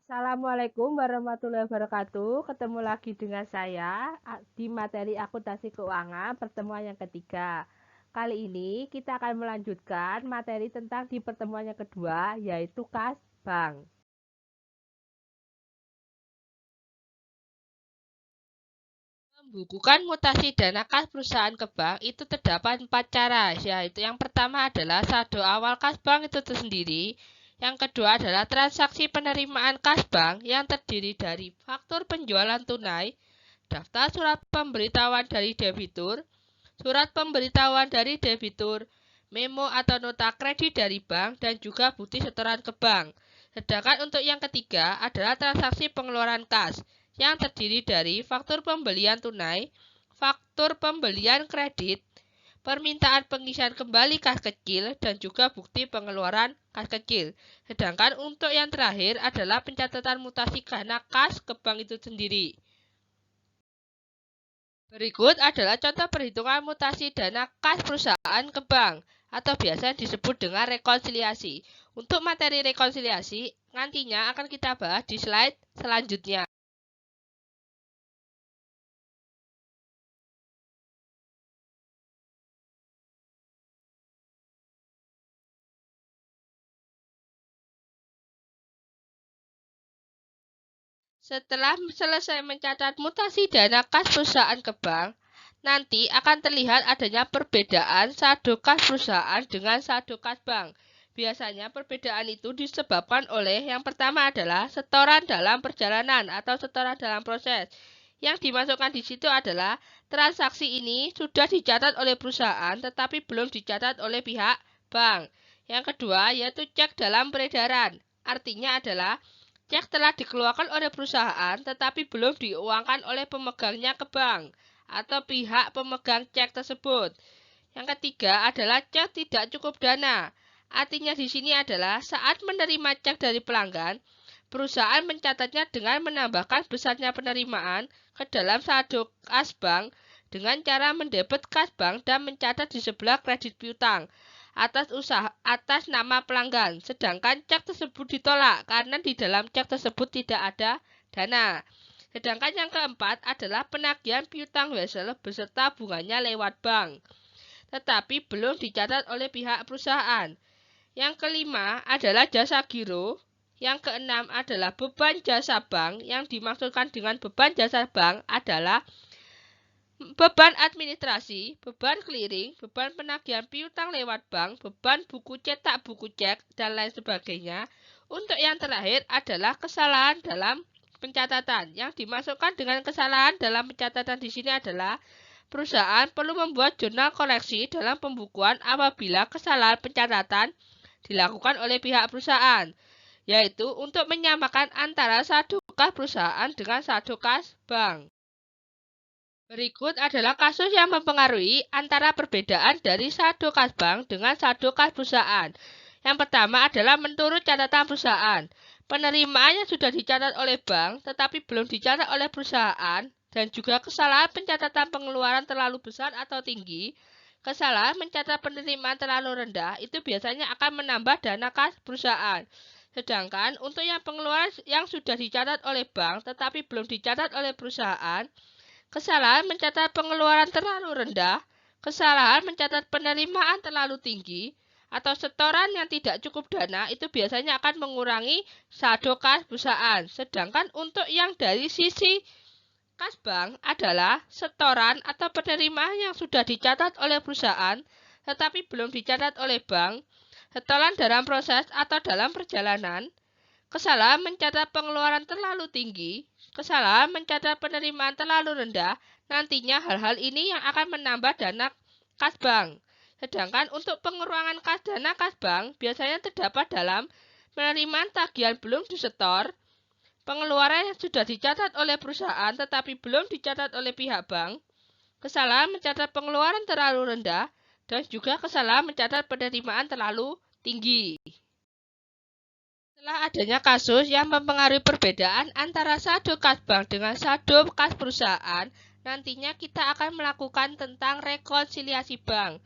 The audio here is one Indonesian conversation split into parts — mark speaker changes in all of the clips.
Speaker 1: Assalamualaikum warahmatullahi wabarakatuh. Ketemu lagi dengan saya di materi akuntansi keuangan pertemuan yang ketiga. Kali ini kita akan melanjutkan materi tentang di pertemuan yang kedua, yaitu kas bank. Membukukan mutasi dana kas perusahaan ke bank itu terdapat 4 cara, yaitu yang pertama adalah saldo awal kas bank itu tersendiri. Yang kedua adalah transaksi penerimaan kas bank yang terdiri dari faktur penjualan tunai, daftar surat pemberitahuan dari debitur, surat pemberitahuan dari debitur, memo atau nota kredit dari bank, dan juga bukti setoran ke bank. Sedangkan untuk yang ketiga adalah transaksi pengeluaran kas, yang terdiri dari faktur pembelian tunai, faktur pembelian kredit, permintaan pengisian kembali kas kecil, dan juga bukti pengeluaran kas kecil. Sedangkan untuk yang terakhir adalah pencatatan mutasi dana kas ke bank itu sendiri. Berikut adalah contoh perhitungan mutasi dana kas perusahaan ke bank atau biasa disebut dengan rekonsiliasi. Untuk materi rekonsiliasi nantinya akan kita bahas di slide selanjutnya. Setelah selesai mencatat mutasi dana kas perusahaan ke bank, nanti akan terlihat adanya perbedaan saldo kas perusahaan dengan saldo kas bank. Biasanya perbedaan itu disebabkan oleh yang pertama adalah setoran dalam perjalanan atau setoran dalam proses. Yang dimasukkan di situ adalah transaksi ini sudah dicatat oleh perusahaan tetapi belum dicatat oleh pihak bank. Yang kedua yaitu cek dalam peredaran. Artinya adalah cek telah dikeluarkan oleh perusahaan tetapi belum diuangkan oleh pemegangnya ke bank atau pihak pemegang cek tersebut. Yang ketiga adalah cek tidak cukup dana. Artinya di sini adalah saat menerima cek dari pelanggan, perusahaan mencatatnya dengan menambahkan besarnya penerimaan ke dalam saldo kas bank dengan cara mendebet kas bank dan mencatat di sebelah kredit piutang atas nama pelanggan, sedangkan cek tersebut ditolak karena di dalam cek tersebut tidak ada dana. Sedangkan yang keempat adalah penagihan piutang wesel beserta bunganya lewat bank, tetapi belum dicatat oleh pihak perusahaan. Yang kelima adalah jasa giro. Yang keenam adalah beban jasa bank. Yang dimaksudkan dengan beban jasa bank adalah beban administrasi, beban clearing, beban penagihan piutang lewat bank, beban buku cetak buku cek, dan lain sebagainya. Untuk yang terakhir adalah kesalahan dalam pencatatan. Yang dimasukkan dengan kesalahan dalam pencatatan di sini adalah perusahaan perlu membuat jurnal koleksi dalam pembukuan apabila kesalahan pencatatan dilakukan oleh pihak perusahaan, yaitu untuk menyamakan antara saldo kas perusahaan dengan saldo kas bank. Berikut adalah kasus yang mempengaruhi antara perbedaan dari saldo kas bank dengan saldo kas perusahaan. Yang pertama adalah menurut catatan perusahaan. Penerimaan yang sudah dicatat oleh bank tetapi belum dicatat oleh perusahaan dan juga kesalahan pencatatan pengeluaran terlalu besar atau tinggi. Kesalahan mencatat penerimaan terlalu rendah itu biasanya akan menambah dana kas perusahaan. Sedangkan untuk yang pengeluaran yang sudah dicatat oleh bank tetapi belum dicatat oleh perusahaan, kesalahan mencatat pengeluaran terlalu rendah, kesalahan mencatat penerimaan terlalu tinggi, atau setoran yang tidak cukup dana itu biasanya akan mengurangi saldo kas perusahaan. Sedangkan untuk yang dari sisi kas bank adalah setoran atau penerimaan yang sudah dicatat oleh perusahaan tetapi belum dicatat oleh bank, setoran dalam proses atau dalam perjalanan, kesalahan mencatat pengeluaran terlalu tinggi, kesalahan mencatat penerimaan terlalu rendah. Nantinya hal-hal ini yang akan menambah dana kas bank. Sedangkan untuk pengurangan dana kas bank biasanya terdapat dalam penerimaan tagihan belum disetor, pengeluaran yang sudah dicatat oleh perusahaan tetapi belum dicatat oleh pihak bank, kesalahan mencatat pengeluaran terlalu rendah, dan juga kesalahan mencatat penerimaan terlalu tinggi. Setelah adanya kasus yang mempengaruhi perbedaan antara saldo kas bank dengan saldo kas perusahaan, nantinya kita akan melakukan tentang rekonsiliasi bank.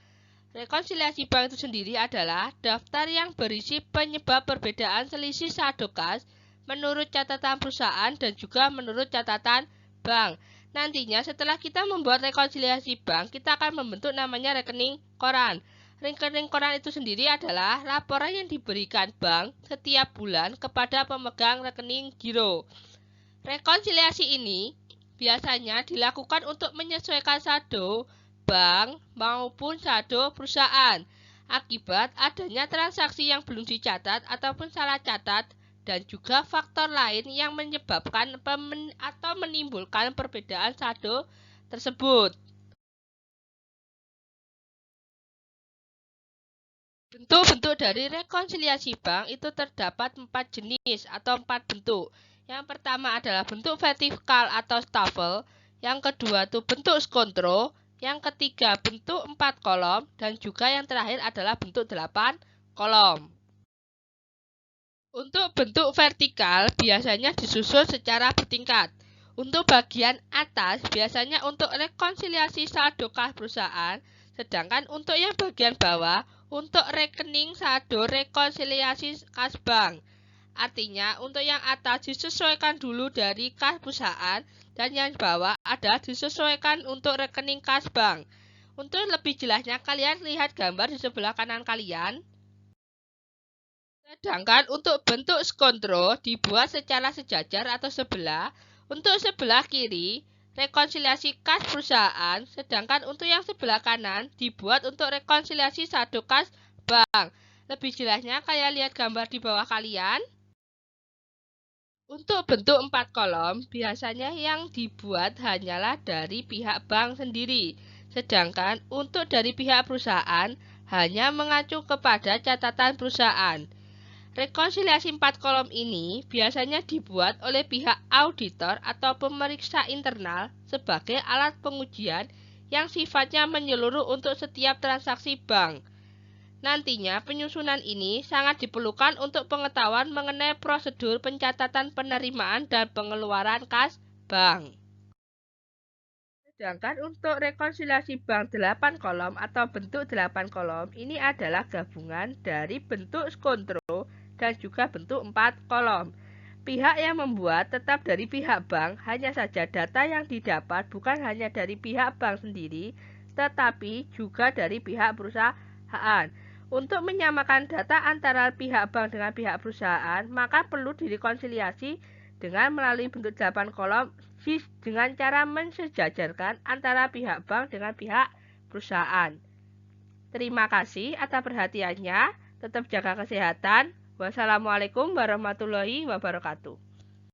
Speaker 1: Rekonsiliasi bank itu sendiri adalah daftar yang berisi penyebab perbedaan selisih saldo kas menurut catatan perusahaan dan juga menurut catatan bank. Nantinya setelah kita membuat rekonsiliasi bank, kita akan membentuk namanya rekening koran. Rekening koran itu sendiri adalah laporan yang diberikan bank setiap bulan kepada pemegang rekening giro. Rekonsiliasi ini biasanya dilakukan untuk menyesuaikan saldo bank maupun saldo perusahaan akibat adanya transaksi yang belum dicatat ataupun salah catat dan juga faktor lain yang menyebabkan atau menimbulkan perbedaan saldo tersebut. Bentuk-bentuk dari rekonsiliasi bank itu terdapat 4 jenis atau 4 bentuk. Yang pertama adalah bentuk vertikal atau stafel, yang kedua itu bentuk skontro, yang ketiga bentuk 4 kolom, dan juga yang terakhir adalah bentuk 8 kolom. Untuk bentuk vertikal biasanya disusun secara bertingkat. Untuk bagian atas biasanya untuk rekonsiliasi saldo kas perusahaan, sedangkan untuk yang bagian bawah untuk rekening saldo rekonsiliasi kas bank. Artinya untuk yang atas disesuaikan dulu dari kas perusahaan dan yang bawah ada disesuaikan untuk rekening kas bank. Untuk lebih jelasnya kalian lihat gambar di sebelah kanan kalian. Sedangkan untuk bentuk skontro dibuat secara sejajar atau sebelah. Untuk sebelah kiri, rekonsiliasi kas perusahaan, sedangkan untuk yang sebelah kanan dibuat untuk rekonsiliasi saldo kas bank. Lebih jelasnya kalian lihat gambar di bawah kalian. Untuk bentuk 4 kolom, biasanya yang dibuat hanyalah dari pihak bank sendiri. Sedangkan untuk dari pihak perusahaan, hanya mengacu kepada catatan perusahaan. Rekonsiliasi 4 kolom ini biasanya dibuat oleh pihak auditor atau pemeriksa internal sebagai alat pengujian yang sifatnya menyeluruh untuk setiap transaksi bank. Nantinya penyusunan ini sangat diperlukan untuk pengetahuan mengenai prosedur pencatatan penerimaan dan pengeluaran kas bank. Sedangkan untuk rekonsiliasi bank 8 kolom atau bentuk 8 kolom ini adalah gabungan dari bentuk skontro dan juga bentuk 4 kolom. Pihak yang membuat tetap dari pihak bank, hanya saja data yang didapat bukan hanya dari pihak bank sendiri, tetapi juga dari pihak perusahaan. Untuk menyamakan data antara pihak bank dengan pihak perusahaan, maka perlu direkonsiliasi dengan melalui bentuk 8 kolom dengan cara mensejajarkan antara pihak bank dengan pihak perusahaan. Terima kasih atas perhatiannya. Tetap jaga kesehatan. Wassalamualaikum warahmatullahi wabarakatuh.